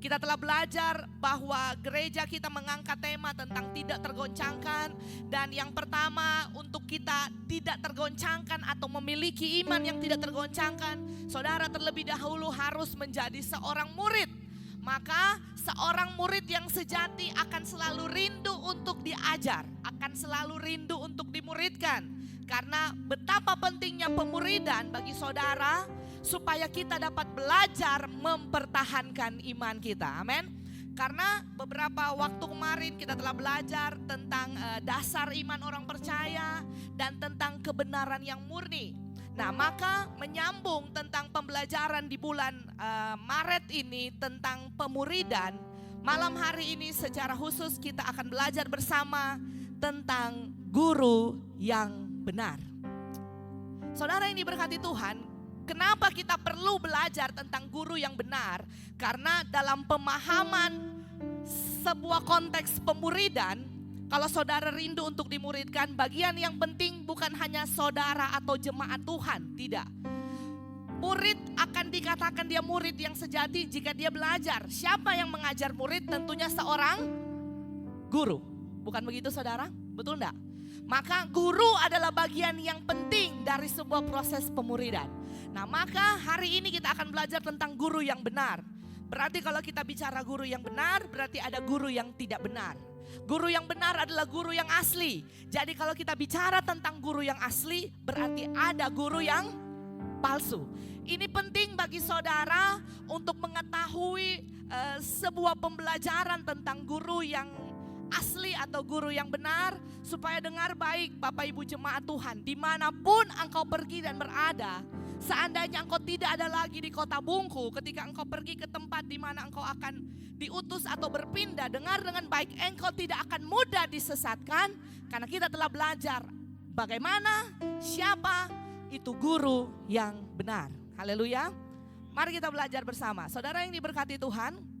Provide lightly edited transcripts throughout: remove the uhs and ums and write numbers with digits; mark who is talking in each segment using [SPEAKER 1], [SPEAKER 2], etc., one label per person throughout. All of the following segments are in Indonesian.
[SPEAKER 1] Kita telah belajar bahwa gereja kita mengangkat tema tentang tidak tergoncangkan. Dan yang pertama, untuk kita tidak tergoncangkan atau memiliki iman yang tidak tergoncangkan, saudara terlebih dahulu harus menjadi seorang murid. Maka seorang murid yang sejati akan selalu rindu untuk diajar, akan selalu rindu untuk dimuridkan. Karena betapa pentingnya pemuridan bagi saudara, supaya kita dapat belajar mempertahankan iman kita. Amin. Karena beberapa waktu kemarin kita telah belajar tentang dasar iman orang percaya dan tentang kebenaran yang murni. Nah, maka menyambung tentang pembelajaran di bulan Maret ini tentang pemuridan. Malam hari ini secara khusus kita akan belajar bersama tentang guru yang benar. Saudara yang diberkati Tuhan, kenapa kita perlu belajar tentang guru yang benar? Karena dalam pemahaman sebuah konteks pemuridan, kalau saudara rindu untuk dimuridkan, bagian yang penting bukan hanya saudara atau jemaat Tuhan, tidak. Murid akan dikatakan dia murid yang sejati jika dia belajar. Siapa yang mengajar murid? Tentunya seorang guru. Bukan begitu saudara? Betul enggak? Maka guru adalah bagian yang penting dari sebuah proses pemuridan. Nah, maka hari ini kita akan belajar tentang guru yang benar. Berarti kalau kita bicara guru yang benar, berarti ada guru yang tidak benar. Guru yang benar adalah guru yang asli. Jadi kalau kita bicara tentang guru yang asli, berarti ada guru yang palsu. Ini penting bagi saudara untuk mengetahui sebuah pembelajaran tentang guru yang asli atau guru yang benar. Supaya dengar baik Bapak Ibu jemaat Tuhan, dimanapun engkau pergi dan berada. Seandainya engkau tidak ada lagi di kota Bungku, ketika engkau pergi ke tempat di mana engkau akan diutus atau berpindah, dengar dengan baik, engkau tidak akan mudah disesatkan. Karena kita telah belajar bagaimana, siapa itu guru yang benar. Haleluya. Mari kita belajar bersama. Saudara yang diberkati Tuhan,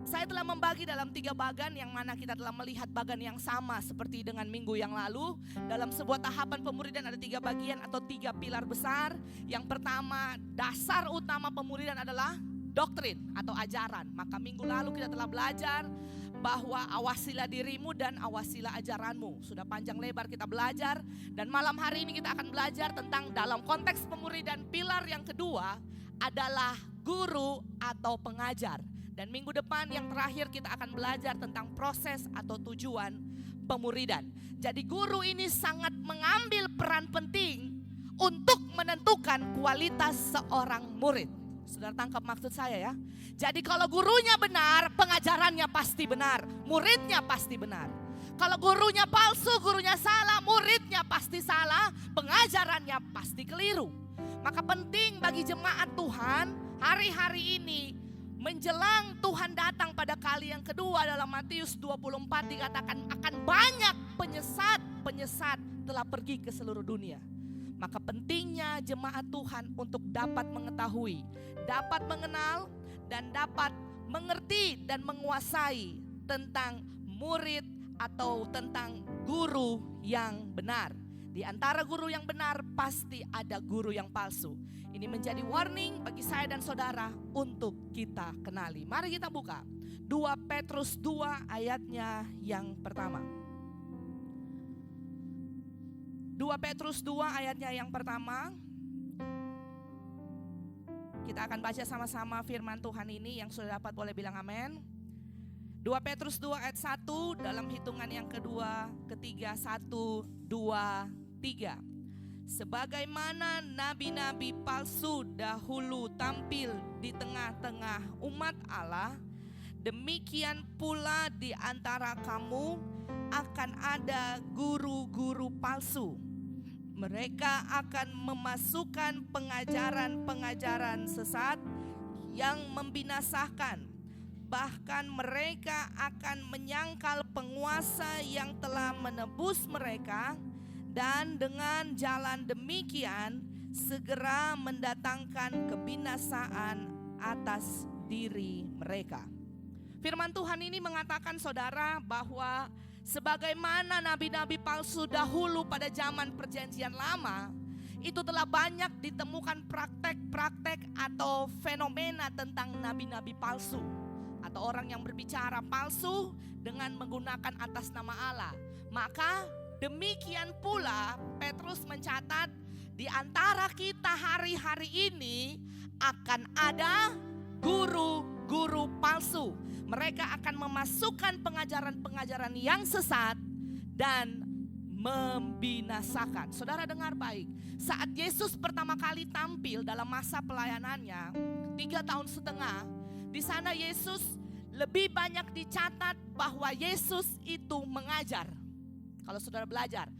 [SPEAKER 1] saya telah membagi dalam 3 bagan yang mana kita telah melihat bagan yang sama seperti dengan minggu yang lalu. Dalam sebuah tahapan pemuridan ada 3 bagian atau 3 pilar besar. Yang pertama, dasar utama pemuridan adalah doktrin atau ajaran. Maka minggu lalu kita telah belajar bahwa awasilah dirimu dan awasilah ajaranmu. Sudah panjang lebar kita belajar. Dan malam hari ini kita akan belajar tentang dalam konteks pemuridan pilar yang kedua adalah guru atau pengajar. Dan minggu depan yang terakhir kita akan belajar tentang proses atau tujuan pemuridan. Jadi guru ini sangat mengambil peran penting untuk menentukan kualitas seorang murid. Saudara tangkap maksud saya ya. Jadi kalau gurunya benar, pengajarannya pasti benar, muridnya pasti benar. Kalau gurunya palsu, gurunya salah, muridnya pasti salah, pengajarannya pasti keliru. Maka penting bagi jemaat Tuhan hari-hari ini, menjelang Tuhan datang pada kali yang kedua, dalam Matius 24 dikatakan akan banyak penyesat telah pergi ke seluruh dunia. Maka pentingnya jemaat Tuhan untuk dapat mengetahui, dapat mengenal dan dapat mengerti dan menguasai tentang murid atau tentang guru yang benar. Di antara guru yang benar pasti ada guru yang palsu. Ini menjadi warning bagi saya dan saudara untuk kita kenali. Mari kita buka 2 Petrus 2 ayatnya yang pertama. 2 Petrus 2 ayatnya yang pertama. Kita akan baca sama-sama firman Tuhan ini, yang sudah dapat boleh bilang amin. 2 Petrus 2 ayat 1 dalam hitungan yang kedua, ketiga, 1, 2, 3. Sebagaimana nabi-nabi palsu dahulu tampil di tengah-tengah umat Allah, demikian pula di antara kamu akan ada guru-guru palsu. Mereka akan memasukkan pengajaran-pengajaran sesat yang membinasakan. Bahkan mereka akan menyangkal penguasa yang telah menebus mereka, dan dengan jalan demikian segera mendatangkan kebinasaan atas diri mereka. Firman Tuhan ini mengatakan saudara bahwa sebagaimana nabi-nabi palsu dahulu pada zaman perjanjian lama itu telah banyak ditemukan praktek-praktek atau fenomena tentang nabi-nabi palsu atau orang yang berbicara palsu dengan menggunakan atas nama Allah. Maka demikian pula Petrus mencatat di antara kita hari-hari ini akan ada guru-guru palsu. Mereka akan memasukkan pengajaran-pengajaran yang sesat dan membinasakan. Saudara dengar baik, saat Yesus pertama kali tampil dalam masa pelayanannya 3,5 tahun, di sana Yesus lebih banyak dicatat bahwa Yesus itu mengajar. Kalau saudara belajar,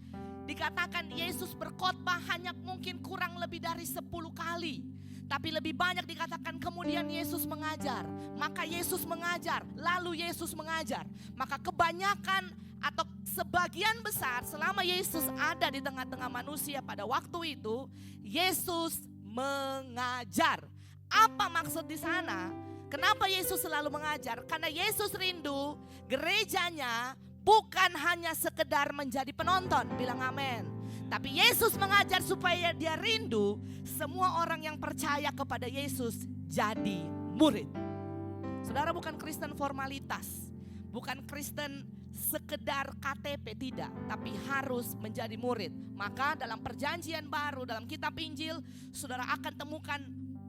[SPEAKER 1] dikatakan Yesus berkhotbah hanya mungkin kurang lebih dari 10 kali. Tapi lebih banyak dikatakan kemudian Yesus mengajar. Maka Yesus mengajar, lalu Yesus mengajar. Maka kebanyakan atau sebagian besar selama Yesus ada di tengah-tengah manusia pada waktu itu, Yesus mengajar. Apa maksud di sana? Kenapa Yesus selalu mengajar? Karena Yesus rindu gerejanya bukan hanya sekedar menjadi penonton. Bilang amin. Tapi Yesus mengajar supaya dia rindu semua orang yang percaya kepada Yesus jadi murid. Saudara, bukan Kristen formalitas, bukan Kristen sekedar KTP, tidak, tapi harus menjadi murid. Maka dalam perjanjian baru, dalam kitab Injil, saudara akan temukan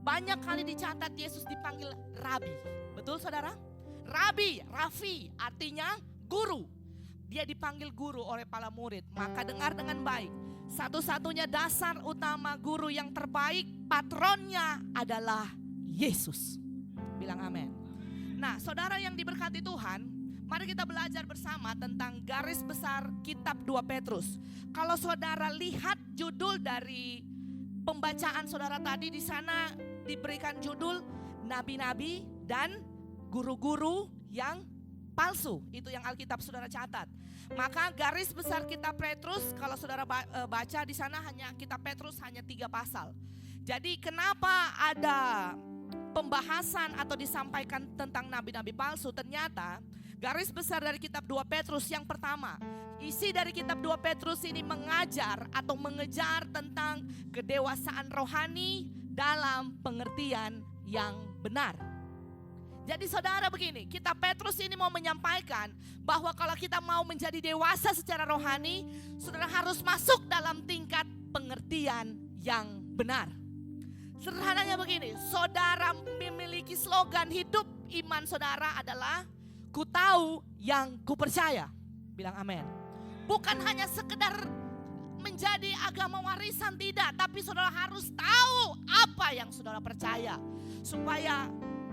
[SPEAKER 1] banyak kali dicatat Yesus dipanggil Rabi. Betul saudara? Rabi, Rafi artinya guru. Dia dipanggil guru oleh para murid. Maka dengar dengan baik, satu-satunya dasar utama guru yang terbaik, patronnya adalah Yesus. Bilang amin. Nah, saudara yang diberkati Tuhan, mari kita belajar bersama tentang garis besar kitab 2 Petrus. Kalau saudara lihat judul dari pembacaan saudara tadi, di sana diberikan judul nabi-nabi dan guru-guru yang palsu. Itu yang Alkitab saudara catat. Maka garis besar kitab Petrus, kalau saudara baca di sana hanya kitab Petrus hanya 3 pasal. Jadi kenapa ada pembahasan atau disampaikan tentang nabi-nabi palsu? Ternyata garis besar dari kitab 2 Petrus yang pertama, isi dari kitab 2 Petrus ini mengajar atau mengejar tentang kedewasaan rohani dalam pengertian yang benar. Jadi saudara begini, kitab Petrus ini mau menyampaikan bahwa kalau kita mau menjadi dewasa secara rohani, saudara harus masuk dalam tingkat pengertian yang benar. Sederhananya begini, saudara memiliki slogan hidup iman saudara adalah ku tahu yang ku percaya. Bilang amin. Bukan hanya sekedar menjadi agama warisan, tidak, tapi saudara harus tahu apa yang saudara percaya. Supaya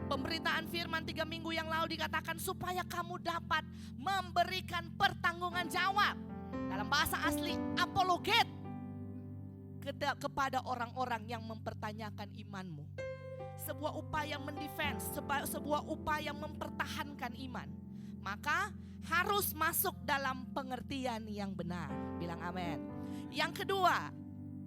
[SPEAKER 1] pemberitaan firman 3 minggu yang lalu dikatakan supaya kamu dapat memberikan pertanggungan jawab. Dalam bahasa asli apologet kepada orang-orang yang mempertanyakan imanmu. Sebuah upaya mendefense, sebuah upaya mempertahankan iman. Maka harus masuk dalam pengertian yang benar. Bilang amin. Yang kedua,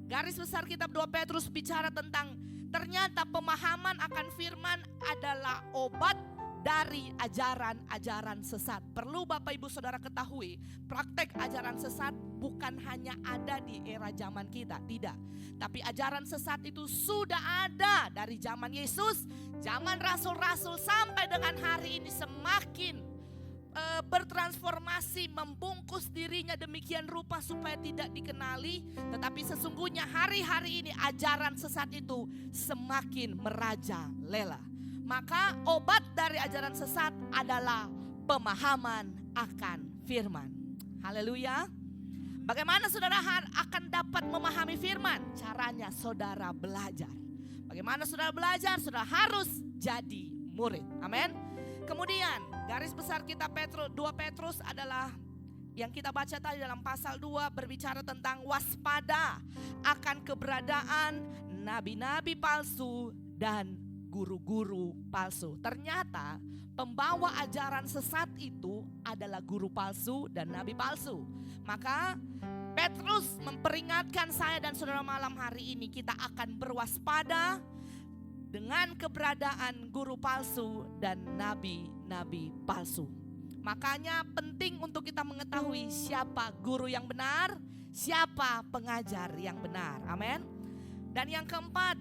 [SPEAKER 1] garis besar kitab 2 Petrus bicara tentang ternyata pemahaman akan firman adalah obat dari ajaran-ajaran sesat. Perlu Bapak Ibu Saudara ketahui, praktek ajaran sesat bukan hanya ada di era zaman kita, tidak. Tapi ajaran sesat itu sudah ada dari zaman Yesus, zaman rasul-rasul sampai dengan hari ini semakin bertransformasi, membungkus dirinya demikian rupa supaya tidak dikenali. Tetapi sesungguhnya hari-hari ini ajaran sesat itu semakin merajalela. Maka obat dari ajaran sesat adalah pemahaman akan firman. Haleluya. Bagaimana saudara akan dapat memahami firman? Caranya saudara belajar. Bagaimana saudara belajar? Saudara harus jadi murid. Amin. Kemudian garis besar kitab 2 Petrus adalah yang kita baca tadi dalam pasal 2, berbicara tentang waspada akan keberadaan nabi-nabi palsu dan guru-guru palsu. Ternyata pembawa ajaran sesat itu adalah guru palsu dan nabi palsu. Maka Petrus memperingatkan saya dan saudara malam hari ini, kita akan berwaspada dengan keberadaan guru palsu dan nabi-nabi palsu. Makanya penting untuk kita mengetahui siapa guru yang benar, siapa pengajar yang benar. Amin. Dan yang keempat,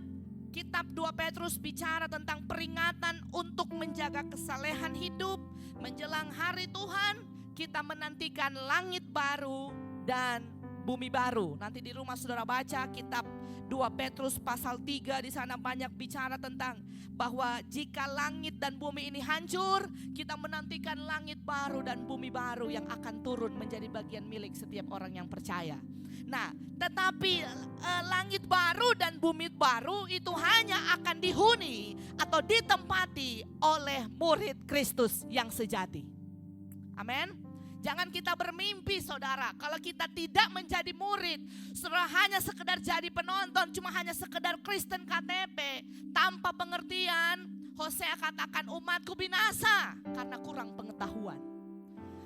[SPEAKER 1] kitab 2 Petrus bicara tentang peringatan untuk menjaga kesalehan hidup. Menjelang hari Tuhan, kita menantikan langit baru dan bumi baru. Nanti di rumah saudara baca kitab 2 Petrus pasal 3, di sana banyak bicara tentang bahwa jika langit dan bumi ini hancur, kita menantikan langit baru dan bumi baru yang akan turun menjadi bagian milik setiap orang yang percaya. Nah, tetapi langit baru dan bumi baru itu hanya akan dihuni atau ditempati oleh murid Kristus yang sejati. Amin. Jangan kita bermimpi saudara, kalau kita tidak menjadi murid, saudara hanya sekedar jadi penonton, cuma hanya sekedar Kristen KTP, tanpa pengertian. Hosea katakan umatku binasa karena kurang pengetahuan.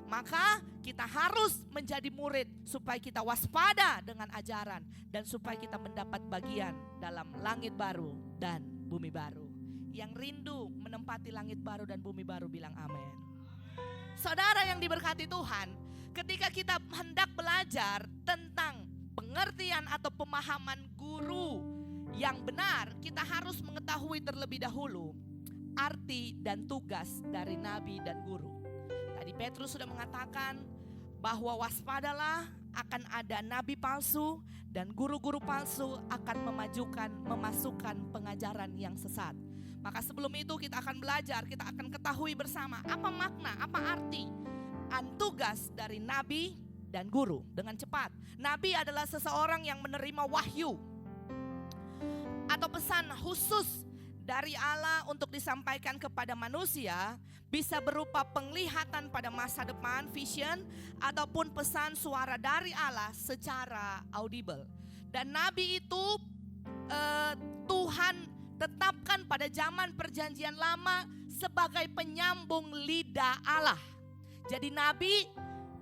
[SPEAKER 1] Maka kita harus menjadi murid supaya kita waspada dengan ajaran dan supaya kita mendapat bagian dalam langit baru dan bumi baru. Yang rindu menempati langit baru dan bumi baru bilang amin. Saudara yang diberkati Tuhan, ketika kita hendak belajar tentang pengertian atau pemahaman guru yang benar, kita harus mengetahui terlebih dahulu arti dan tugas dari nabi dan guru. Tadi Petrus sudah mengatakan bahwa waspadalah, akan ada nabi palsu dan guru-guru palsu akan memasukkan pengajaran yang sesat. Maka sebelum itu kita akan belajar, kita akan ketahui bersama apa makna, apa arti dan tugas dari nabi dan guru. Dengan cepat, nabi adalah seseorang yang menerima wahyu atau pesan khusus dari Allah untuk disampaikan kepada manusia, bisa berupa penglihatan pada masa depan, vision, ataupun pesan suara dari Allah secara audible. Dan nabi itu Tuhan tetapkan pada zaman perjanjian lama sebagai penyambung lidah Allah. Jadi nabi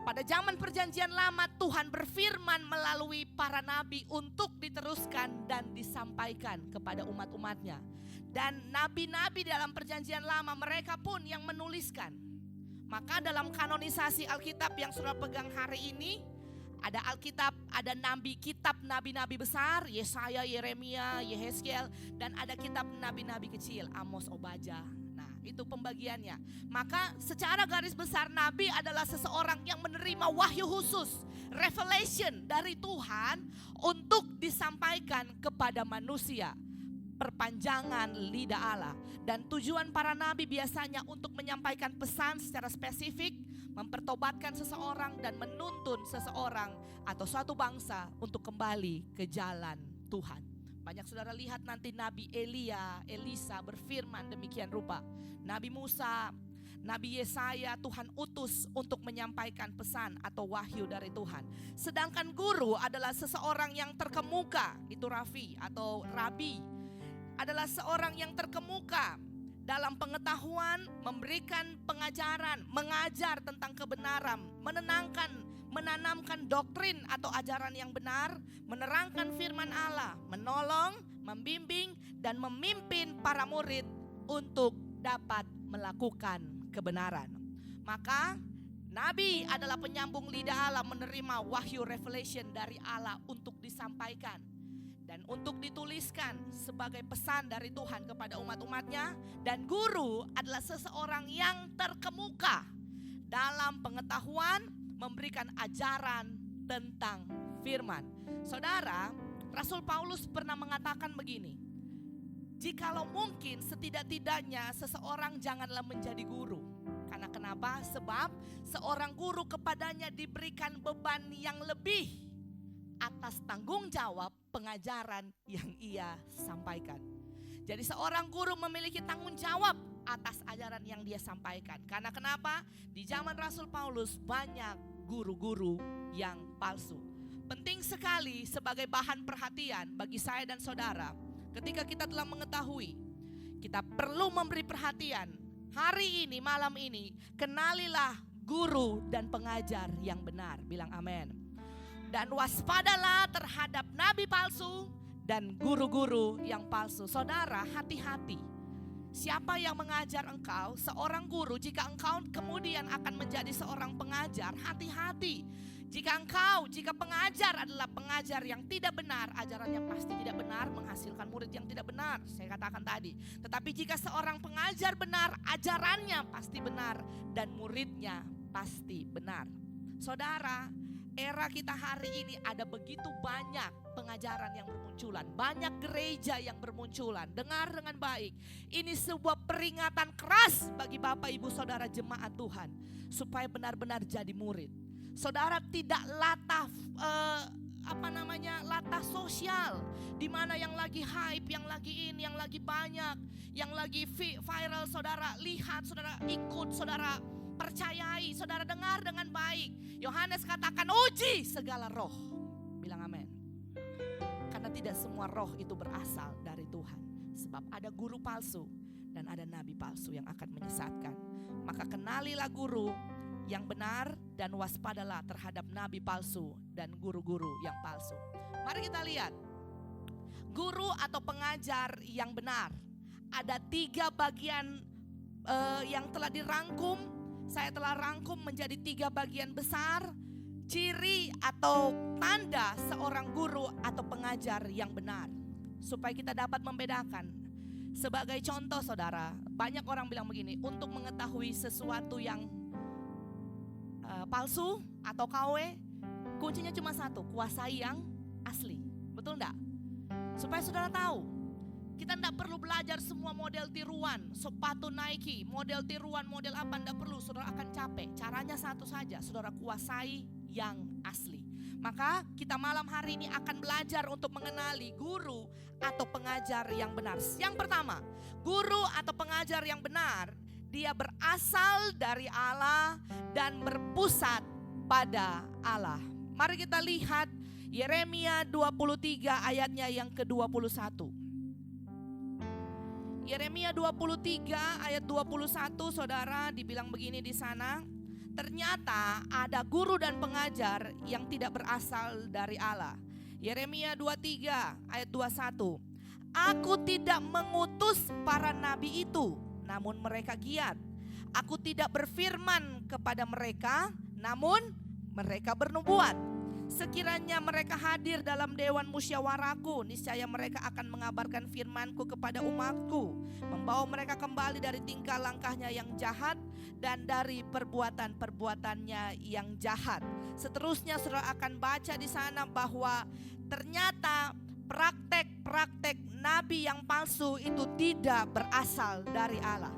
[SPEAKER 1] pada zaman perjanjian lama Tuhan berfirman melalui para nabi untuk diteruskan dan disampaikan kepada umat-umatnya. Dan nabi-nabi dalam perjanjian lama mereka pun yang menuliskan. Maka dalam kanonisasi Alkitab yang sudah pegang hari ini, ada Alkitab, ada kitab nabi-nabi besar, Yesaya, Yeremia, Yehezkiel, dan ada kitab nabi-nabi kecil, Amos, Obadjah. Nah, itu pembagiannya. Maka secara garis besar nabi adalah seseorang yang menerima wahyu khusus, revelation dari Tuhan untuk disampaikan kepada manusia. Perpanjangan lidah Allah. Dan tujuan para nabi biasanya untuk menyampaikan pesan secara spesifik, mempertobatkan seseorang dan menuntun seseorang atau suatu bangsa untuk kembali ke jalan Tuhan. Banyak saudara lihat nanti Nabi Elia, Elisa berfirman demikian rupa. Nabi Musa, Nabi Yesaya Tuhan utus untuk menyampaikan pesan atau wahyu dari Tuhan. Sedangkan guru adalah seseorang yang terkemuka, itu Rafi atau Rabi. Adalah seorang yang terkemuka dalam pengetahuan, memberikan pengajaran, mengajar tentang kebenaran, menanamkan doktrin atau ajaran yang benar, menerangkan firman Allah, menolong, membimbing, dan memimpin para murid untuk dapat melakukan kebenaran. Maka nabi adalah penyambung lidah Allah, menerima wahyu revelation dari Allah untuk disampaikan dan untuk dituliskan sebagai pesan dari Tuhan kepada umat-umatnya. Dan guru adalah seseorang yang terkemuka dalam pengetahuan, memberikan ajaran tentang firman. Saudara, Rasul Paulus pernah mengatakan begini, jikalau mungkin setidak-tidaknya seseorang janganlah menjadi guru. Karena kenapa? Sebab seorang guru kepadanya diberikan beban yang lebih atas tanggung jawab pengajaran yang ia sampaikan. Jadi seorang guru memiliki tanggung jawab atas ajaran yang dia sampaikan. Karena kenapa? Di zaman Rasul Paulus banyak guru-guru yang palsu. Penting sekali sebagai bahan perhatian bagi saya dan saudara, ketika kita telah mengetahui, kita perlu memberi perhatian. Hari ini, malam ini, kenalilah guru dan pengajar yang benar. Bilang amin. Dan waspadalah terhadap nabi palsu dan guru-guru yang palsu. Saudara, hati-hati. Siapa yang mengajar engkau, seorang guru, jika engkau kemudian akan menjadi seorang pengajar, hati-hati. Jika pengajar adalah pengajar yang tidak benar, ajarannya pasti tidak benar, menghasilkan murid yang tidak benar. Saya katakan tadi. Tetapi jika seorang pengajar benar, ajarannya pasti benar dan muridnya pasti benar. Saudara, era kita hari ini ada begitu banyak pengajaran yang bermunculan, banyak gereja yang bermunculan. Dengar dengan baik, ini sebuah peringatan keras bagi Bapak Ibu Saudara jemaat Tuhan, supaya benar-benar jadi murid. Saudara tidak latah latah sosial, di mana yang lagi hype, yang lagi in, yang lagi banyak, yang lagi viral. Saudara lihat, saudara ikut, saudara percayai, saudara dengar dengan baik. Yohanes katakan, uji segala roh. Bilang amin. Karena tidak semua roh itu berasal dari Tuhan. Sebab ada guru palsu dan ada nabi palsu yang akan menyesatkan. Maka kenalilah guru yang benar dan waspadalah terhadap nabi palsu dan guru-guru yang palsu. Mari kita lihat guru atau pengajar yang benar. Ada 3 bagian yang telah dirangkum. Saya telah rangkum menjadi 3 bagian besar ciri atau tanda seorang guru atau pengajar yang benar, supaya kita dapat membedakan. Sebagai contoh saudara, banyak orang bilang begini, untuk mengetahui sesuatu yang palsu atau KW, kuncinya cuma satu, kuasai yang asli. Betul enggak? Supaya saudara tahu, kita enggak perlu belajar semua model tiruan, sepatu Nike, model tiruan, model apa, enggak perlu, saudara akan capek. Caranya satu saja, saudara kuasai yang asli. Maka kita malam hari ini akan belajar untuk mengenali guru atau pengajar yang benar. Yang pertama, guru atau pengajar yang benar, dia berasal dari Allah dan berpusat pada Allah. Mari kita lihat Yeremia 23 ayatnya yang ke-21. Yeremia 23 ayat 21, saudara, dibilang begini di sana. Ternyata ada guru dan pengajar yang tidak berasal dari Allah. Yeremia 23 ayat 21. Aku tidak mengutus para nabi itu, namun mereka giat. Aku tidak berfirman kepada mereka, namun mereka bernubuat. Sekiranya mereka hadir dalam dewan musyawarahku, niscaya mereka akan mengabarkan firmanku kepada umatku, membawa mereka kembali dari tingkah langkahnya yang jahat dan dari perbuatan-perbuatannya yang jahat. Seterusnya saudara akan baca di sana bahwa ternyata praktek-praktek nabi yang palsu itu tidak berasal dari Allah.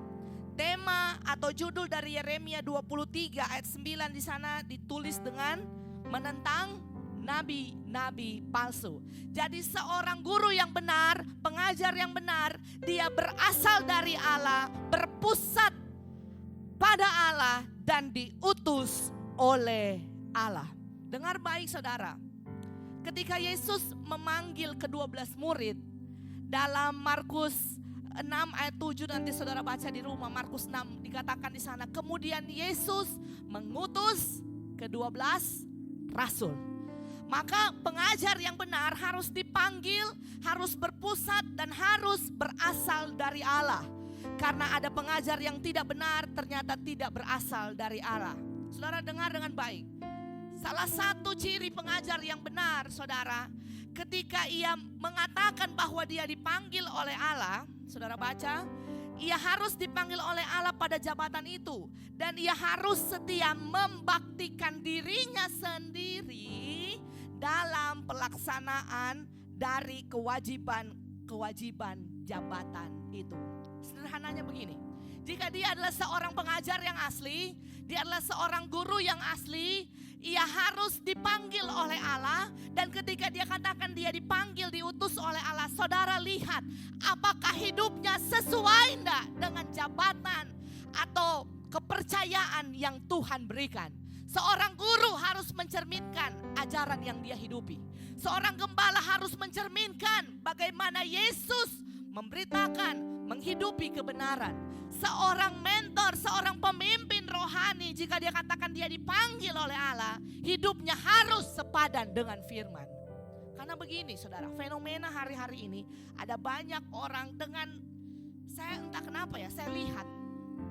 [SPEAKER 1] Tema atau judul dari Yeremia 23 ayat 9 di sana ditulis dengan menentang nabi-nabi palsu. Jadi seorang guru yang benar, pengajar yang benar, dia berasal dari Allah, berpusat pada Allah dan diutus oleh Allah. Dengar baik saudara, ketika Yesus memanggil ke-12 murid dalam Markus 6 ayat 7, nanti saudara baca di rumah, Markus 6 dikatakan di sana, kemudian Yesus mengutus ke-12 rasul. Maka pengajar yang benar harus dipanggil, harus berpusat dan harus berasal dari Allah. Karena ada pengajar yang tidak benar ternyata tidak berasal dari Allah. Saudara dengar dengan baik. Salah satu ciri pengajar yang benar, saudara, ketika ia mengatakan bahwa dia dipanggil oleh Allah, saudara baca, ia harus dipanggil oleh Allah pada jabatan itu. Dan ia harus setia membaktikan dirinya sendiri dalam pelaksanaan dari kewajiban jabatan itu. Sederhananya begini, jika dia adalah seorang pengajar yang asli, dia adalah seorang guru yang asli, ia harus dipanggil oleh Allah. Dan ketika dia katakan dia dipanggil, diutus oleh Allah, saudara lihat apakah hidupnya sesuai enggak dengan jabatan atau kepercayaan yang Tuhan berikan. Seorang guru harus mencerminkan ajaran yang dia hidupi. Seorang gembala harus mencerminkan bagaimana Yesus memberitakan, menghidupi kebenaran. Seorang mentor, seorang pemimpin rohani, jika dia katakan dia dipanggil oleh Allah, hidupnya harus sepadan dengan firman. Karena begini saudara, fenomena hari-hari ini ada banyak orang dengan, saya entah kenapa ya, saya lihat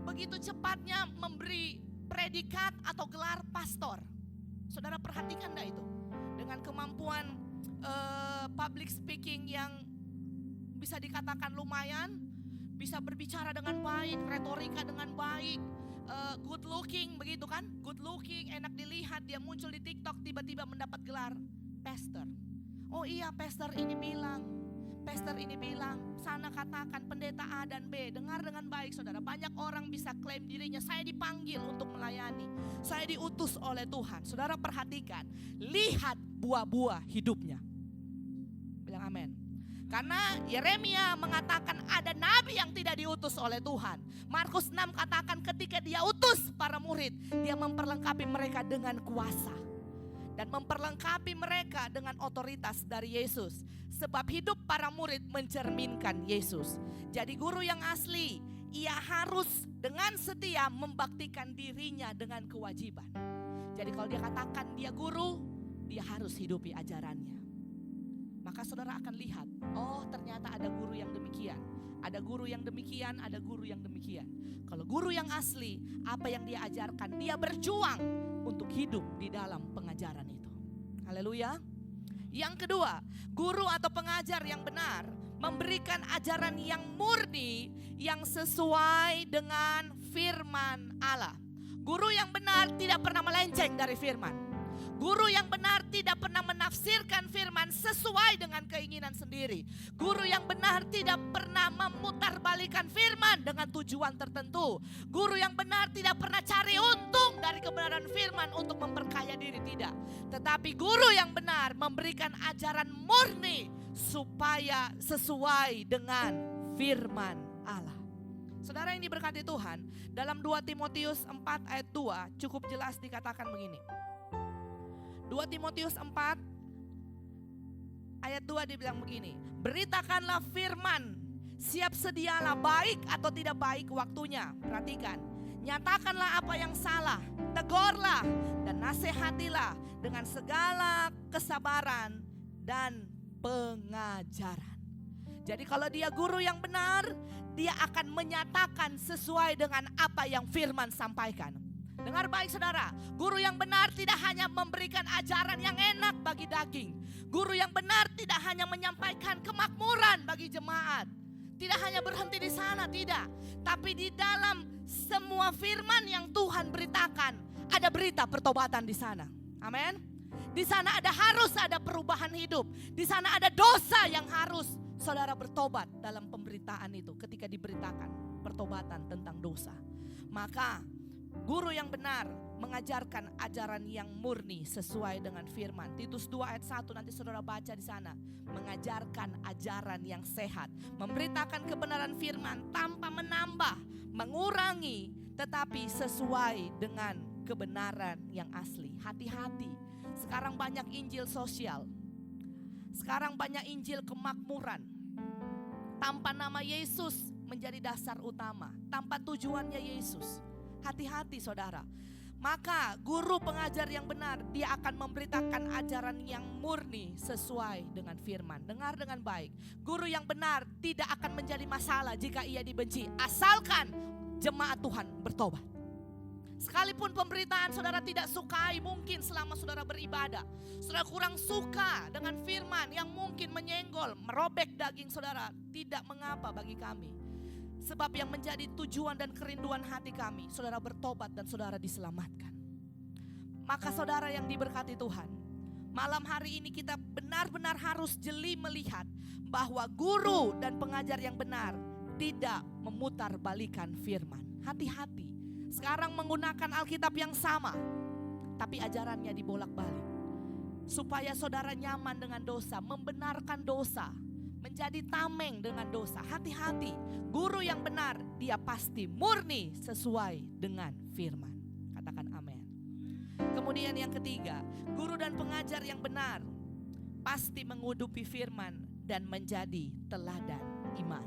[SPEAKER 1] begitu cepatnya memberi predikat atau gelar pastor. Saudara perhatikan dah itu. Dengan kemampuan public speaking yang bisa dikatakan lumayan, bisa berbicara dengan baik, retorika dengan baik, good looking begitu kan, good looking, enak dilihat, dia muncul di TikTok tiba-tiba mendapat gelar pastor. Oh iya, pastor ini bilang, sana katakan pendeta A dan B. Dengar dengan baik saudara, banyak orang bisa klaim dirinya, saya dipanggil untuk melayani, saya diutus oleh Tuhan. Saudara perhatikan, lihat buah-buah hidupnya. Bilang amin. Karena Yeremia mengatakan ada nabi yang tidak diutus oleh Tuhan. Markus 6 katakan ketika dia utus para murid, dia memperlengkapi mereka dengan kuasa dan memperlengkapi mereka dengan otoritas dari Yesus. Sebab hidup para murid mencerminkan Yesus. Jadi guru yang asli, ia harus dengan setia membaktikan dirinya dengan kewajiban. Jadi kalau dia katakan dia guru, dia harus hidupi ajarannya. Maka saudara akan lihat, oh ternyata ada guru yang demikian, ada guru yang demikian, ada guru yang demikian. Kalau guru yang asli, apa yang dia ajarkan, dia berjuang untuk hidup di dalam pengajaran itu. Haleluya. Yang kedua, guru atau pengajar yang benar memberikan ajaran yang murni, yang sesuai dengan firman Allah. Guru yang benar tidak pernah melenceng dari firman. Guru yang benar tidak pernah menafsirkan firman sesuai dengan keinginan sendiri. Guru yang benar tidak pernah memutarbalikan firman dengan tujuan tertentu. Guru yang benar tidak pernah cari untung dari kebenaran firman untuk memperkaya diri, tidak. Tetapi guru yang benar memberikan ajaran murni supaya sesuai dengan firman Allah. Saudara yang diberkati Tuhan, dalam 2 Timotius 4 ayat 2 cukup jelas dikatakan begini. 2 Timotius 4 ayat 2 dibilang begini, beritakanlah firman, siap sedialah baik atau tidak baik waktunya. Perhatikan, nyatakanlah apa yang salah, tegurlah dan nasihatilah dengan segala kesabaran dan pengajaran. Jadi kalau dia guru yang benar, dia akan menyatakan sesuai dengan apa yang firman sampaikan. Dengar baik saudara, guru yang benar tidak hanya memberikan ajaran yang enak bagi daging. Guru yang benar tidak hanya menyampaikan kemakmuran bagi jemaat. Tidak hanya berhenti di sana, tidak. Tapi di dalam semua firman yang Tuhan beritakan, ada berita pertobatan di sana. Amin. Di sana harus ada perubahan hidup. Di sana ada dosa yang harus saudara bertobat dalam pemberitaan itu. Ketika diberitakan pertobatan tentang dosa, maka guru yang benar mengajarkan ajaran yang murni sesuai dengan firman. Titus 2 ayat 1 nanti saudara baca di sana. Mengajarkan ajaran yang sehat, memberitakan kebenaran firman tanpa menambah, mengurangi, tetapi sesuai dengan kebenaran yang asli. Hati-hati, sekarang banyak Injil sosial. Sekarang banyak Injil kemakmuran. Tanpa nama Yesus menjadi dasar utama, tanpa tujuannya Yesus. Hati-hati saudara. Maka guru pengajar yang benar, dia akan memberitakan ajaran yang murni sesuai dengan firman. Dengar dengan baik, guru yang benar tidak akan menjadi masalah jika ia dibenci, asalkan jemaat Tuhan bertobat. Sekalipun pemberitaan saudara tidak sukai, mungkin selama saudara beribadah, saudara kurang suka dengan firman yang mungkin menyenggol, merobek daging saudara, tidak mengapa bagi kami. Sebab yang menjadi tujuan dan kerinduan hati kami, saudara bertobat dan saudara diselamatkan. Maka saudara yang diberkati Tuhan, malam hari ini kita benar-benar harus jeli melihat bahwa guru dan pengajar yang benar tidak memutarbalikan firman. Hati-hati, sekarang menggunakan Alkitab yang sama, tapi ajarannya dibolak-balik. Supaya saudara nyaman dengan dosa, membenarkan dosa, menjadi tameng dengan dosa. Hati-hati, guru yang benar dia pasti murni sesuai dengan firman. Katakan amin. Kemudian yang ketiga, guru dan pengajar yang benar pasti mengudupi firman dan menjadi teladan iman.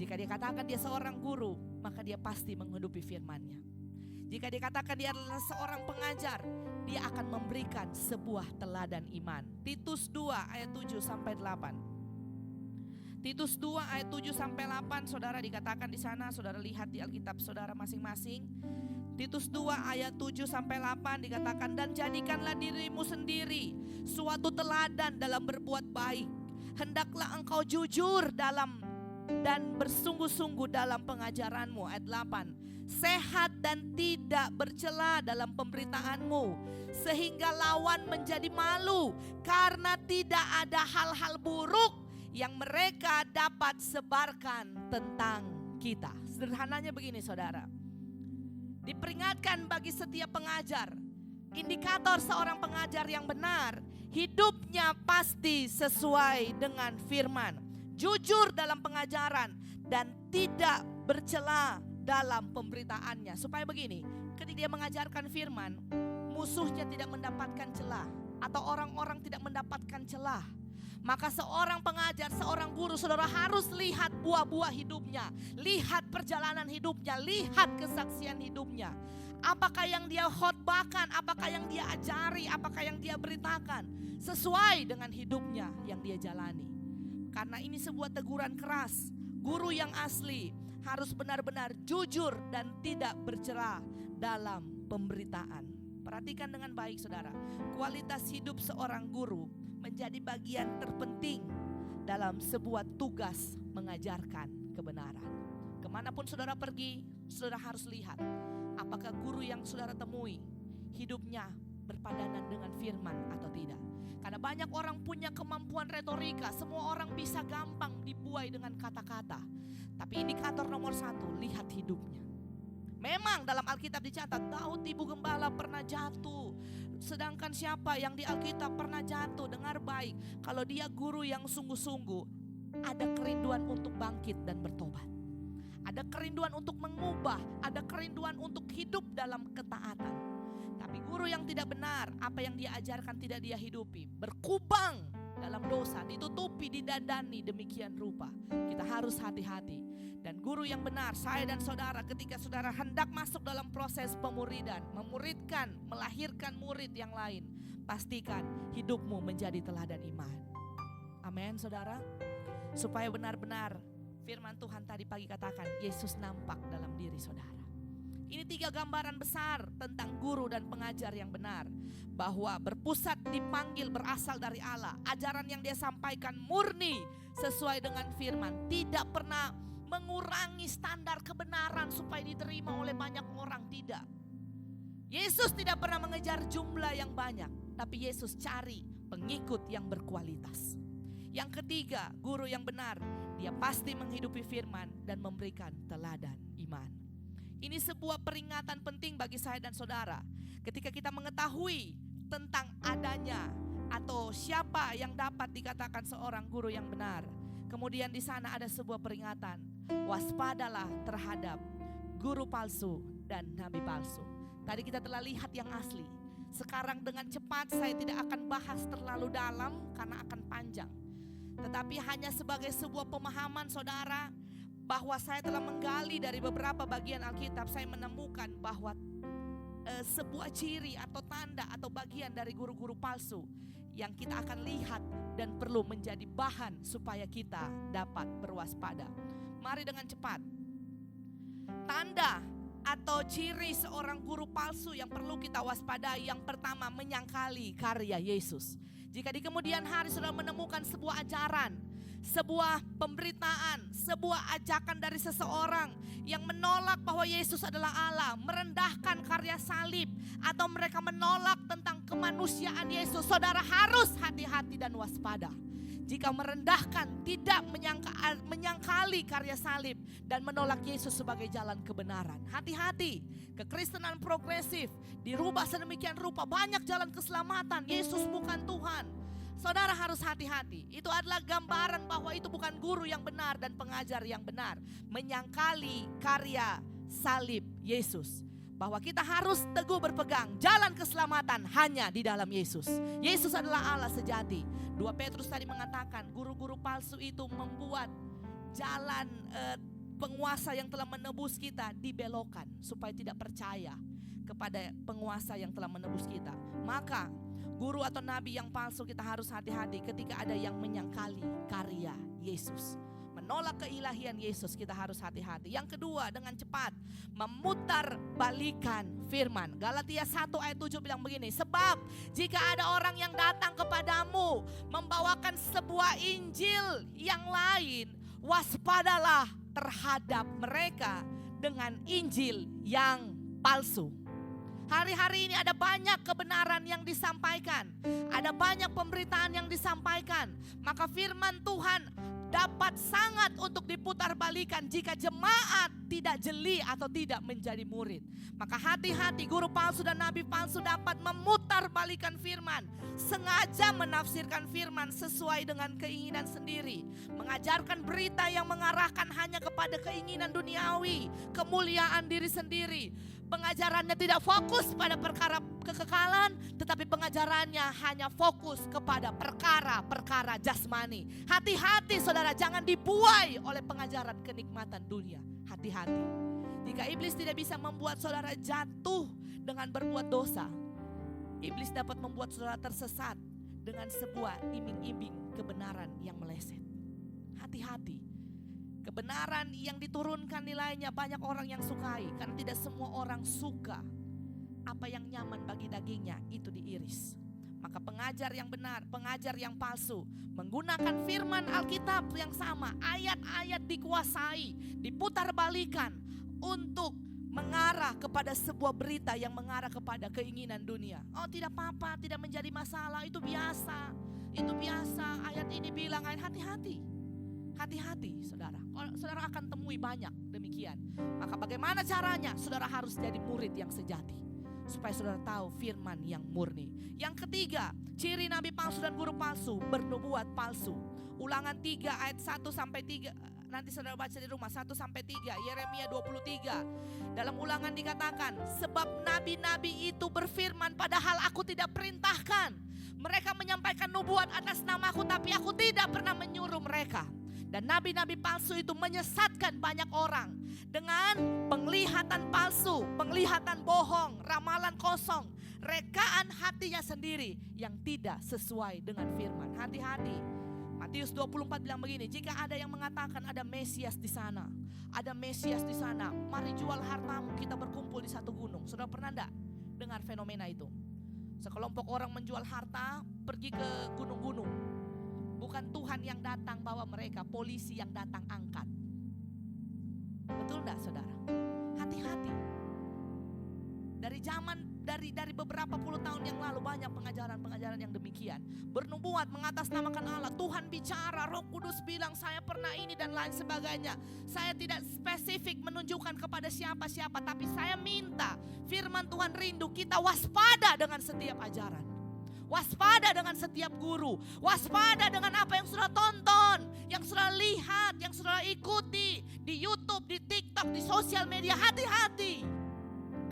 [SPEAKER 1] Jika dia katakan dia seorang guru, maka dia pasti menghidupi firman-Nya. Jika dikatakan dia adalah seorang pengajar, dia akan memberikan sebuah teladan iman. Titus 2 ayat 7 sampai 8. Titus 2 ayat 7 sampai 8, saudara dikatakan di sana, saudara lihat di Alkitab saudara masing-masing. Titus 2 ayat 7-8 dikatakan, dan jadikanlah dirimu sendiri suatu teladan dalam berbuat baik. Hendaklah engkau jujur dalam dan bersungguh-sungguh dalam pengajaranmu. Ayat 8, sehat dan tidak bercela dalam pemberitaanmu, sehingga lawan menjadi malu karena tidak ada hal-hal buruk yang mereka dapat sebarkan tentang kita. Sederhananya begini saudara, diperingatkan bagi setiap pengajar, indikator seorang pengajar yang benar, hidupnya pasti sesuai dengan firman, jujur dalam pengajaran, dan tidak bercela dalam pemberitaannya. Supaya begini, ketika dia mengajarkan firman, musuhnya tidak mendapatkan celah, atau orang-orang tidak mendapatkan celah. Maka seorang pengajar, seorang guru, saudara harus lihat buah-buah hidupnya, lihat perjalanan hidupnya, lihat kesaksian hidupnya. Apakah yang dia khotbahkan, apakah yang dia ajari, apakah yang dia beritakan sesuai dengan hidupnya yang dia jalani. Karena ini sebuah teguran keras. Guru yang asli harus benar-benar jujur dan tidak bercela dalam pemberitaan. Perhatikan dengan baik saudara, kualitas hidup seorang guru menjadi bagian terpenting dalam sebuah tugas mengajarkan kebenaran. Kemanapun saudara pergi, saudara harus lihat apakah guru yang saudara temui hidupnya berpadanan dengan firman atau tidak. Karena banyak orang punya kemampuan retorika, semua orang bisa gampang dibuai dengan kata-kata. Tapi indikator nomor 1, lihat hidupnya. Memang dalam Alkitab dicatat Daud ibu gembala pernah jatuh. Sedangkan siapa yang di Alkitab pernah jatuh? Dengar baik, kalau dia guru yang sungguh-sungguh, ada kerinduan untuk bangkit dan bertobat. Ada kerinduan untuk mengubah, ada kerinduan untuk hidup dalam ketaatan. Tapi guru yang tidak benar, apa yang dia ajarkan tidak dia hidupi, berkubang dalam dosa, ditutupi, didandani demikian rupa. Kita harus hati-hati. Dan guru yang benar, saya dan saudara, ketika saudara hendak masuk dalam proses pemuridan, memuridkan, melahirkan murid yang lain, pastikan hidupmu menjadi teladan iman. Amin saudara. Supaya benar-benar firman Tuhan tadi pagi katakan, Yesus nampak dalam diri saudara. Ini 3 gambaran besar tentang guru dan pengajar yang benar. Bahwa berpusat dipanggil berasal dari Allah. Ajaran yang dia sampaikan murni sesuai dengan firman. Tidak pernah mengurangi standar kebenaran supaya diterima oleh banyak orang, tidak. Yesus tidak pernah mengejar jumlah yang banyak, tapi Yesus cari pengikut yang berkualitas. Yang ketiga, guru yang benar, dia pasti menghidupi firman dan memberikan teladan iman. Ini sebuah peringatan penting bagi saya dan saudara. Ketika kita mengetahui tentang adanya atau siapa yang dapat dikatakan seorang guru yang benar, kemudian di sana ada sebuah peringatan. Waspadalah terhadap guru palsu dan nabi palsu. Tadi kita telah lihat yang asli. Sekarang dengan cepat saya tidak akan bahas terlalu dalam karena akan panjang. Tetapi hanya sebagai sebuah pemahaman saudara, bahwa saya telah menggali dari beberapa bagian Alkitab, saya menemukan bahwa sebuah ciri atau tanda atau bagian dari guru-guru palsu yang kita akan lihat dan perlu menjadi bahan supaya kita dapat berwaspada. Mari dengan cepat. Tanda atau ciri seorang guru palsu yang perlu kita waspadai. Yang pertama, menyangkali karya Yesus. Jika di kemudian hari saudara menemukan sebuah ajaran, sebuah pemberitaan, sebuah ajakan dari seseorang yang menolak bahwa Yesus adalah Allah, merendahkan karya salib, atau mereka menolak tentang kemanusiaan Yesus, saudara harus hati-hati dan waspada. Jika merendahkan, tidak menyangkali karya salib dan menolak Yesus sebagai jalan kebenaran. Hati-hati, kekristenan progresif dirubah sedemikian rupa, banyak jalan keselamatan, Yesus bukan Tuhan. Saudara harus hati-hati. Itu adalah gambaran bahwa itu bukan guru yang benar dan pengajar yang benar. Menyangkali karya salib Yesus. Bahwa kita harus teguh berpegang jalan keselamatan hanya di dalam Yesus. Yesus adalah Allah sejati. 2 Petrus tadi mengatakan guru-guru palsu itu membuat jalan penguasa yang telah menebus kita dibelokkan supaya tidak percaya kepada penguasa yang telah menebus kita. Maka guru atau nabi yang palsu kita harus hati-hati ketika ada yang menyangkali karya Yesus. menolak keilahian Yesus, kita harus hati-hati. Yang kedua, dengan cepat memutar balikan firman. Galatia 1 ayat 7 bilang begini, sebab jika ada orang yang datang kepadamu membawakan sebuah Injil yang lain, waspadalah terhadap mereka dengan Injil yang palsu. Hari-hari ini ada banyak kebenaran yang disampaikan, ada banyak pemberitaan yang disampaikan. Maka firman Tuhan dapat sangat untuk diputarbalikan jika jemaat tidak jeli atau tidak menjadi murid. Maka hati-hati, guru palsu dan nabi palsu dapat memutarbalikan firman, sengaja menafsirkan firman sesuai dengan keinginan sendiri, mengajarkan berita yang mengarahkan hanya kepada keinginan duniawi, kemuliaan diri sendiri. Pengajarannya tidak fokus pada perkara kekekalan, tetapi pengajarannya hanya fokus kepada perkara-perkara jasmani. Hati-hati saudara, jangan dibuai oleh pengajaran kenikmatan dunia. Hati-hati. Jika iblis tidak bisa membuat saudara jatuh dengan berbuat dosa, iblis dapat membuat saudara tersesat dengan sebuah iming-iming kebenaran yang meleset. Hati-hati. Kebenaran yang diturunkan nilainya banyak orang yang sukai, karena tidak semua orang suka apa yang nyaman bagi dagingnya itu diiris. Maka pengajar yang benar, pengajar yang palsu menggunakan firman Alkitab yang sama, ayat-ayat dikuasai, diputarbalikan untuk mengarah kepada sebuah berita yang mengarah kepada keinginan dunia. Oh, tidak apa-apa, tidak menjadi masalah, itu biasa. Itu biasa, ayat ini bilang, hati-hati. Hati-hati saudara, saudara akan temui banyak demikian. Maka bagaimana caranya? Saudara harus jadi murid yang sejati, supaya saudara tahu firman yang murni. Yang ketiga, ciri nabi palsu dan guru palsu, bernubuat palsu. Ulangan 3 ayat 1-3, nanti saudara baca di rumah, 1-3, Yeremia 23. Dalam ulangan dikatakan, sebab nabi-nabi itu berfirman padahal aku tidak perintahkan. Mereka menyampaikan nubuat atas namaku, tapi aku tidak pernah menyuruh mereka. Dan nabi-nabi palsu itu menyesatkan banyak orang dengan penglihatan palsu, penglihatan bohong, ramalan kosong, rekaan hatinya sendiri yang tidak sesuai dengan firman. Hati-hati. Matius 24 bilang begini, jika ada yang mengatakan ada Mesias di sana, ada Mesias di sana, mari jual hartamu, kita berkumpul di satu gunung. Saudara pernah enggak dengar fenomena itu? Sekelompok orang menjual harta, pergi ke gunung-gunung. Bukan Tuhan yang datang bawa mereka, polisi yang datang angkat. Betul enggak saudara? Hati-hati. Dari beberapa puluh tahun yang lalu banyak pengajaran-pengajaran yang demikian. Bernubuat mengatasnamakan Allah. Tuhan bicara, Roh Kudus bilang saya pernah ini dan lain sebagainya. Saya tidak spesifik menunjukkan kepada siapa-siapa, tapi saya minta firman Tuhan rindu kita waspada dengan setiap ajaran. Waspada dengan setiap guru. Waspada dengan apa yang sudah tonton, yang sudah lihat, yang sudah ikuti di YouTube, di TikTok, di sosial media. Hati-hati.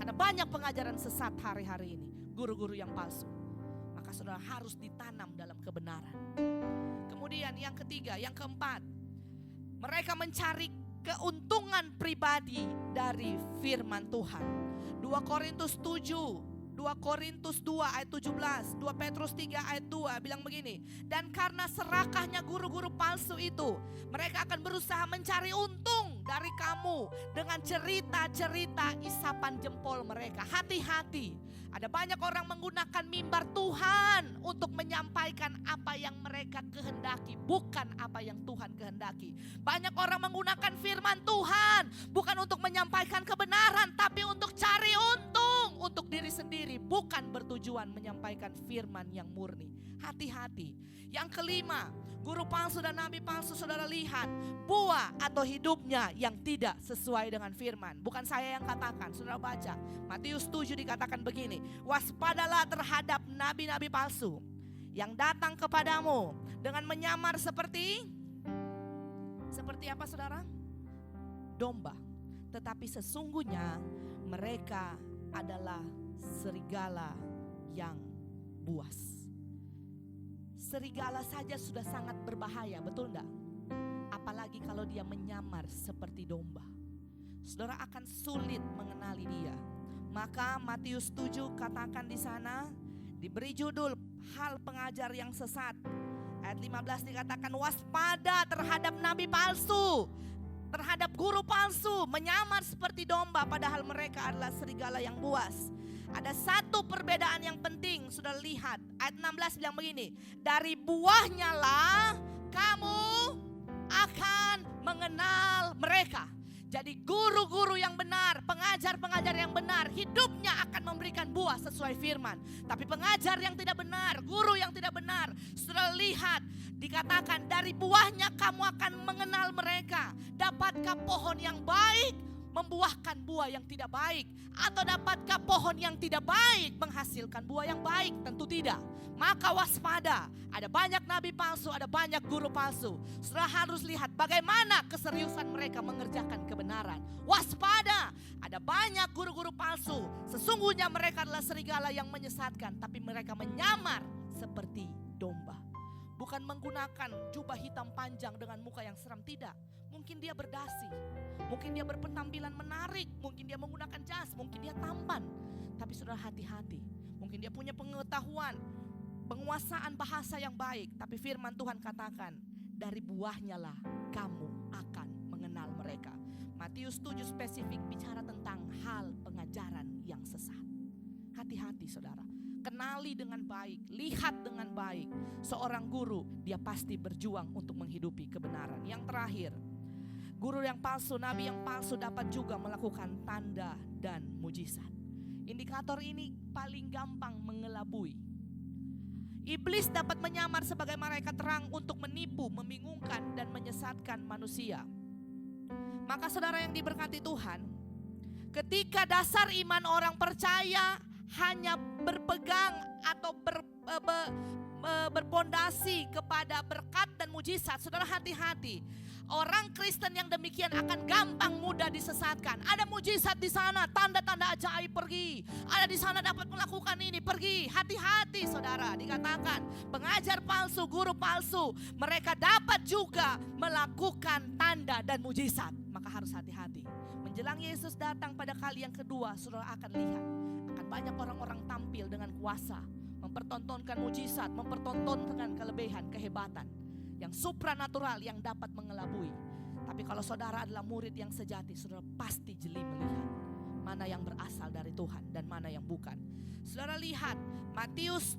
[SPEAKER 1] Karena banyak pengajaran sesat hari-hari ini, guru-guru yang palsu. Maka saudara harus ditanam dalam kebenaran. Kemudian yang ketiga, yang keempat, mereka mencari keuntungan pribadi dari firman Tuhan. 2 Korintus 7, 2 Korintus 2 ayat 17, 2 Petrus 3 ayat 2 bilang begini, dan karena serakahnya guru-guru palsu itu, mereka akan berusaha mencari untung dari kamu dengan cerita-cerita isapan jempol mereka. Hati-hati, ada banyak orang menggunakan mimbar Tuhan untuk menyampaikan apa yang mereka kehendaki, bukan apa yang Tuhan kehendaki. Banyak orang menggunakan firman Tuhan bukan untuk menyampaikan kebenaran, tapi untuk cari untung untuk diri sendiri, bukan bertujuan menyampaikan firman yang murni. Hati-hati. Yang kelima, guru palsu dan nabi palsu, saudara lihat buah atau hidupnya yang tidak sesuai dengan firman. Bukan saya yang katakan, saudara baca Matius 7 dikatakan begini, waspadalah terhadap nabi-nabi palsu yang datang kepadamu dengan menyamar seperti apa saudara? Domba, tetapi sesungguhnya mereka adalah serigala yang buas. Serigala saja sudah sangat berbahaya, betul enggak? Apalagi kalau dia menyamar seperti domba. Saudara akan sulit mengenali dia. Maka Matius 7 katakan di sana, diberi judul hal pengajar yang sesat Ayat 15 dikatakan waspada terhadap nabi palsu, terhadap guru palsu, menyamar seperti domba padahal mereka adalah serigala yang buas. Ada satu perbedaan yang penting, sudah lihat. Ayat 16 bilang begini, dari buahnya lah kamu akan mengenal mereka. Jadi guru-guru yang benar, pengajar-pengajar yang benar, hidupnya akan memberikan buah sesuai firman. Tapi pengajar yang tidak benar, guru yang tidak benar, sudah lihat, dikatakan dari buahnya kamu akan mengenal mereka. Dapatkah pohon yang baik membuahkan buah yang tidak baik? Atau dapatkah pohon yang tidak baik menghasilkan buah yang baik? Tentu tidak. Maka waspada, ada banyak nabi palsu, ada banyak guru palsu. Saudara harus lihat bagaimana keseriusan mereka mengerjakan kebenaran. Waspada, ada banyak guru-guru palsu. Sesungguhnya mereka adalah serigala yang menyesatkan, tapi mereka menyamar seperti domba. Bukan menggunakan jubah hitam panjang dengan muka yang seram, tidak. Mungkin dia berdasi, mungkin dia berpenampilan menarik, mungkin dia menggunakan jas, mungkin dia tampan. Tapi saudara hati-hati, mungkin dia punya pengetahuan, penguasaan bahasa yang baik. Tapi firman Tuhan katakan, dari buahnya lah kamu akan mengenal mereka. Matius 7 spesifik bicara tentang hal pengajaran yang sesat. Hati-hati saudara, kenali dengan baik, lihat dengan baik. Seorang guru, dia pasti berjuang untuk menghidupi kebenaran. Yang terakhir, guru yang palsu, nabi yang palsu dapat juga melakukan tanda dan mujizat. Indikator ini paling gampang mengelabui. Iblis dapat menyamar sebagai malaikat terang untuk menipu, membingungkan dan menyesatkan manusia. Maka saudara yang diberkati Tuhan, ketika dasar iman orang percaya hanya berpegang atau berpondasi kepada berkat dan mujizat, saudara hati-hati. Orang Kristen yang demikian akan gampang mudah disesatkan. Ada mujizat di sana, tanda-tanda ajaib pergi. Ada di sana dapat melakukan ini, pergi. Hati-hati saudara, dikatakan pengajar palsu, guru palsu, mereka dapat juga melakukan tanda dan mujizat. Maka harus hati-hati. Menjelang Yesus datang pada kali yang kedua, saudara akan lihat, akan banyak orang-orang tampil dengan kuasa, mempertontonkan mujizat, mempertontonkan kelebihan, kehebatan yang supranatural yang dapat mengelabui. Tapi kalau saudara adalah murid yang sejati, saudara pasti jeli melihat mana yang berasal dari Tuhan dan mana yang bukan. Saudara lihat Matius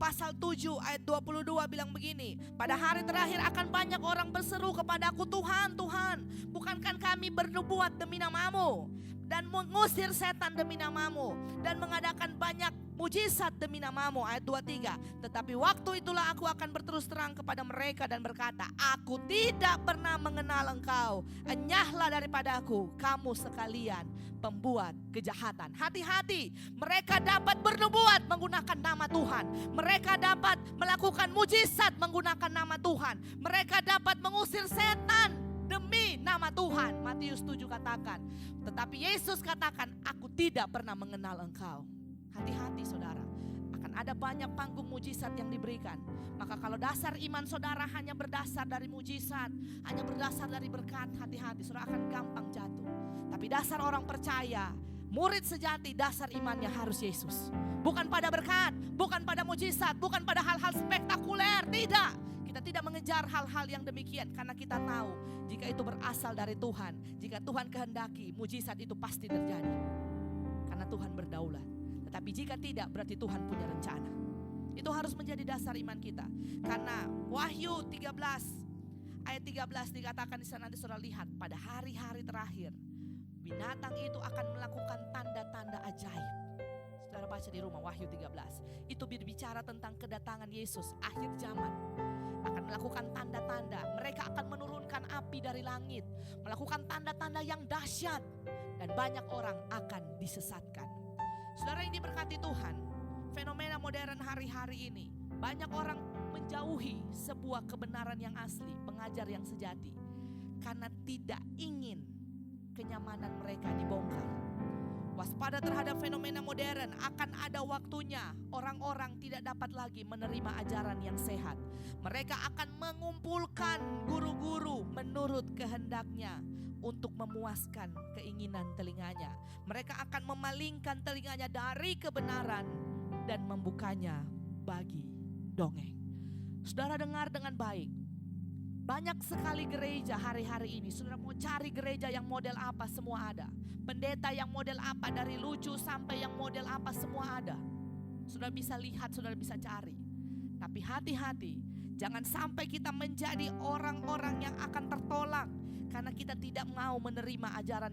[SPEAKER 1] pasal 7 ayat 22 bilang begini, pada hari terakhir akan banyak orang berseru kepadaku, Tuhan, Tuhan, bukankah kami bernubuat demi namamu dan mengusir setan demi namamu dan mengadakan banyak mujizat demi namamu. Ayat 23, tetapi waktu itulah aku akan berterus terang kepada mereka dan berkata, aku tidak pernah mengenal engkau, enyahlah daripada aku, kamu sekalian pembuat kejahatan. Hati-hati, mereka dapat bernubuat menggunakan nama Tuhan, mereka dapat melakukan mujizat menggunakan nama Tuhan, mereka dapat mengusir setan demi nama Tuhan. Matius 7 katakan, tetapi Yesus katakan, aku tidak pernah mengenal engkau. Hati-hati saudara, akan ada banyak panggung mujizat yang diberikan. Maka kalau dasar iman saudara hanya berdasar dari mujizat, hanya berdasar dari berkat, hati-hati saudara akan gampang jatuh. Tapi dasar orang percaya, murid sejati, dasar imannya harus Yesus. Bukan pada berkat, bukan pada mujizat, bukan pada hal-hal spektakuler, tidak. Kita tidak mengejar hal-hal yang demikian karena kita tahu jika itu berasal dari Tuhan, jika Tuhan kehendaki, mujizat itu pasti terjadi. Karena Tuhan berdaulat. Tetapi jika tidak, berarti Tuhan punya rencana. Itu harus menjadi dasar iman kita. Karena Wahyu 13 ayat 13 dikatakan di sana, nanti saudara lihat pada hari-hari terakhir binatang itu akan melakukan tanda-tanda ajaib. Saudara baca di rumah Wahyu 13. Itu berbicara tentang kedatangan Yesus akhir zaman. Akan melakukan tanda-tanda. Mereka akan menurunkan api dari langit, melakukan tanda-tanda yang dahsyat, dan banyak orang akan disesatkan. Saudara yang diberkati Tuhan, fenomena modern hari-hari ini, banyak orang menjauhi sebuah kebenaran yang asli, pengajar yang sejati, karena tidak ingin kenyamanan mereka dibongkar. Waspada terhadap fenomena modern, akan ada waktunya orang-orang tidak dapat lagi menerima ajaran yang sehat. Mereka akan mengumpulkan guru-guru menurut kehendaknya untuk memuaskan keinginan telinganya. Mereka akan memalingkan telinganya dari kebenaran dan membukanya bagi dongeng. Saudara dengar dengan baik. Banyak sekali gereja hari-hari ini. Saudara mau cari gereja yang model apa, semua ada. Pendeta yang model apa, dari lucu sampai yang model apa, semua ada. Saudara bisa lihat, saudara bisa cari. Tapi hati-hati, jangan sampai kita menjadi orang-orang yang akan tertolak karena kita tidak mau menerima ajaran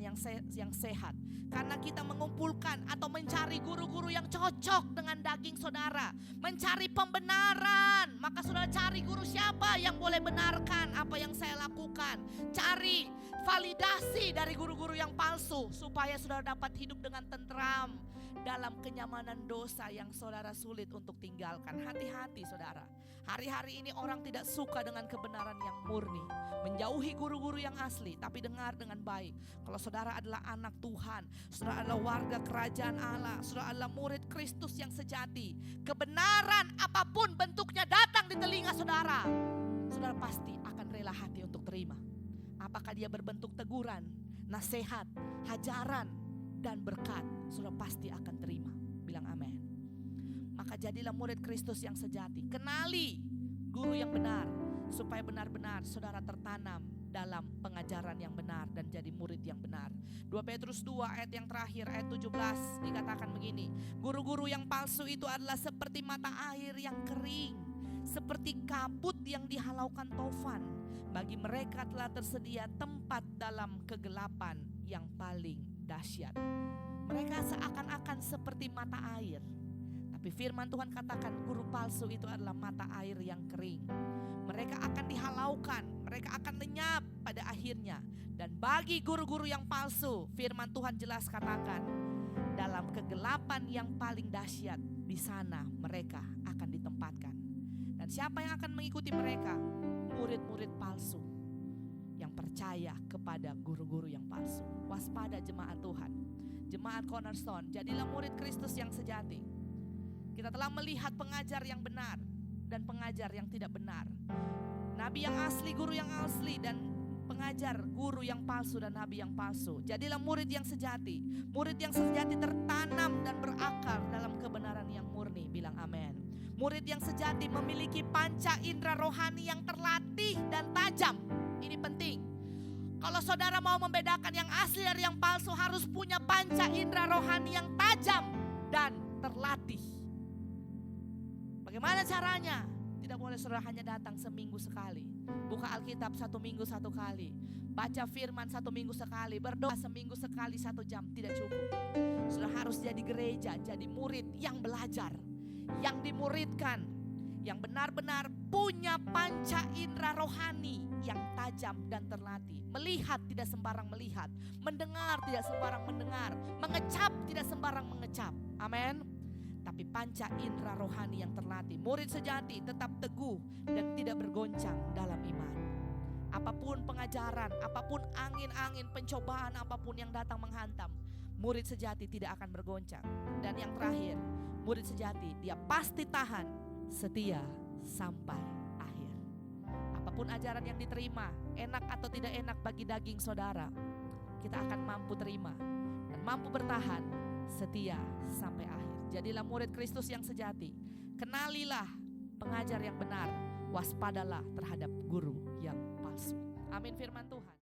[SPEAKER 1] yang sehat. Karena kita mengumpulkan atau mencari guru-guru yang cocok dengan daging saudara, mencari pembenaran. Maka saudara cari guru siapa yang boleh benarkan apa yang saya lakukan. Cari validasi dari guru-guru yang palsu supaya saudara dapat hidup dengan tentram dalam kenyamanan dosa yang saudara sulit untuk tinggalkan. Hati-hati saudara. Hari-hari ini orang tidak suka dengan kebenaran yang murni, menjauhi guru-guru yang asli. Tapi dengar dengan baik, kalau saudara adalah anak Tuhan, saudara adalah warga kerajaan Allah, saudara adalah murid Kristus yang sejati, kebenaran apapun bentuknya datang di telinga saudara, saudara pasti akan rela hati untuk terima. Apakah dia berbentuk teguran, nasihat, hajaran, dan berkat, saudara pasti akan terima. Bilang amin. Maka jadilah murid Kristus yang sejati. Kenali guru yang benar, supaya benar-benar saudara tertanam dalam pengajaran yang benar dan jadi murid yang benar. 2 Petrus 2 ayat yang terakhir, ayat 17 dikatakan begini. Guru-guru yang palsu itu adalah seperti mata air yang kering, seperti kabut yang dihalaukan tofan. Bagi mereka telah tersedia tempat dalam kegelapan yang paling dahsyat. Mereka seakan-akan seperti mata air. Tapi firman Tuhan katakan guru palsu itu adalah mata air yang kering. Mereka akan dihalaukan, mereka akan lenyap pada akhirnya. Dan bagi guru-guru yang palsu, firman Tuhan jelas katakan, dalam kegelapan yang paling dahsyat, di sana mereka akan ditempatkan. Dan siapa yang akan mengikuti mereka? Murid-murid palsu yang percaya kepada guru-guru yang palsu. Waspada jemaat Tuhan, jemaat Cornerstone, jadilah murid Kristus yang sejati. Kita telah melihat pengajar yang benar dan pengajar yang tidak benar. Nabi yang asli, guru yang asli, dan pengajar guru yang palsu dan nabi yang palsu. Jadilah murid yang sejati. Murid yang sejati tertanam dan berakar dalam kebenaran yang murni. Bilang amin. Murid yang sejati memiliki panca indera rohani yang terlatih dan tajam. Ini penting. Kalau saudara mau membedakan yang asli dari yang palsu, harus punya panca indera rohani yang tajam dan terlatih. Bagaimana caranya? Tidak boleh saudara hanya datang seminggu sekali. Buka Alkitab 1 minggu 1 kali. Baca firman 1 minggu sekali. Berdoa seminggu sekali 1 jam. Tidak cukup. Saudara harus jadi gereja, jadi murid yang belajar, yang dimuridkan, yang benar-benar punya panca indera rohani yang tajam dan terlatih. Melihat tidak sembarang melihat, mendengar tidak sembarang mendengar, mengecap tidak sembarang mengecap. Amin. Tapi panca indera rohani yang terlatih. Murid sejati tetap teguh dan tidak bergoncang dalam iman. Apapun pengajaran, apapun angin-angin, pencobaan apapun yang datang menghantam, murid sejati tidak akan bergoncang. Dan yang terakhir, murid sejati dia pasti tahan setia sampai akhir. Apapun ajaran yang diterima, enak atau tidak enak bagi daging saudara, kita akan mampu terima dan mampu bertahan setia sampai akhir. Jadilah murid Kristus yang sejati. Kenalilah pengajar yang benar. Waspadalah terhadap guru yang palsu. Amin firman Tuhan.